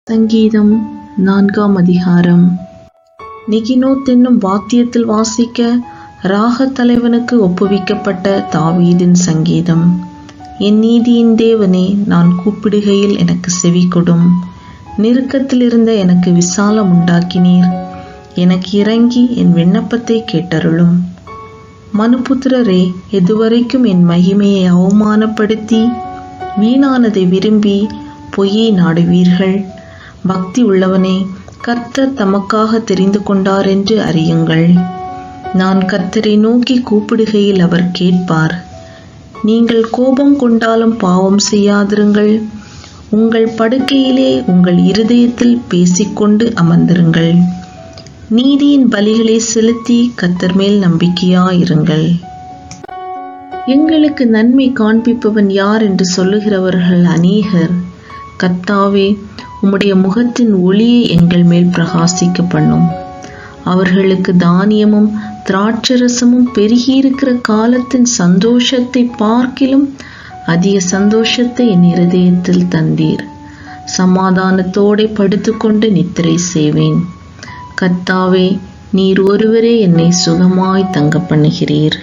சங்கீதம் 4ஆம் அதிகாரம். நிகினோத் என்னும் வாத்தியத்தில் வாசிக்க ராகத் தலைவனுக்கு ஒப்புவிக்கப்பட்ட தாவீதின் சங்கீதம். என் நீதியின் தேவனே, நான் கூப்பிடுகையில் எனக்கு செவி கொடும். நெருக்கத்திலிருந்த எனக்கு விசாலம் உண்டாக்கினீர். எனக்கு இறங்கி என் விண்ணப்பத்தை கேட்டருளும். மனுபுத்திரரே, எதுவரைக்கும் என் மகிமையை அவமானப்படுத்தி வீணானதை விரும்பி பொய்யை நாடுவீர்கள்? பக்தி உள்ளவனே, கர்த்தர் தமக்காக தெரிந்து கொண்டார் என்று அறியுங்கள். நான் கர்த்தரை நோக்கி கூப்பிடுகையில் அவர் கேட்பார். நீங்கள் கோபம் கொண்டாலும் பாவம் செய்யாதிருங்கள். உங்கள் படுக்கையிலே உங்கள் இருதயத்தில் பேசிக்கொண்டு அமர்ந்திருங்கள். நீதியின் பலிகளை செலுத்தி கர்த்தர் மேல் நம்பிக்கையாயிருங்கள். எங்களுக்கு நன்மை காண்பிப்பவன் யார் என்று சொல்லுகிறவர்கள் அநேகர். கர்த்தாவே, உம்முடைய முகத்தின் ஒளியை எங்கள் மேல் பிரகாசிக்க பண்ணும். அவர்களுக்கு தானியமும் திராட்சரசமும் பெருகியிருக்கிற காலத்தின் சந்தோஷத்தை பார்க்கிலும் அதிக சந்தோஷத்தை என் இருதயத்தில் தந்தீர். சமாதானத்தோടെ படுத்துக்கொண்டு நித்திரை செய்வேன். கர்த்தாவே, நீர் ஒருவரே என்னை சுகமாய் தங்க பண்ணுகிறீர்.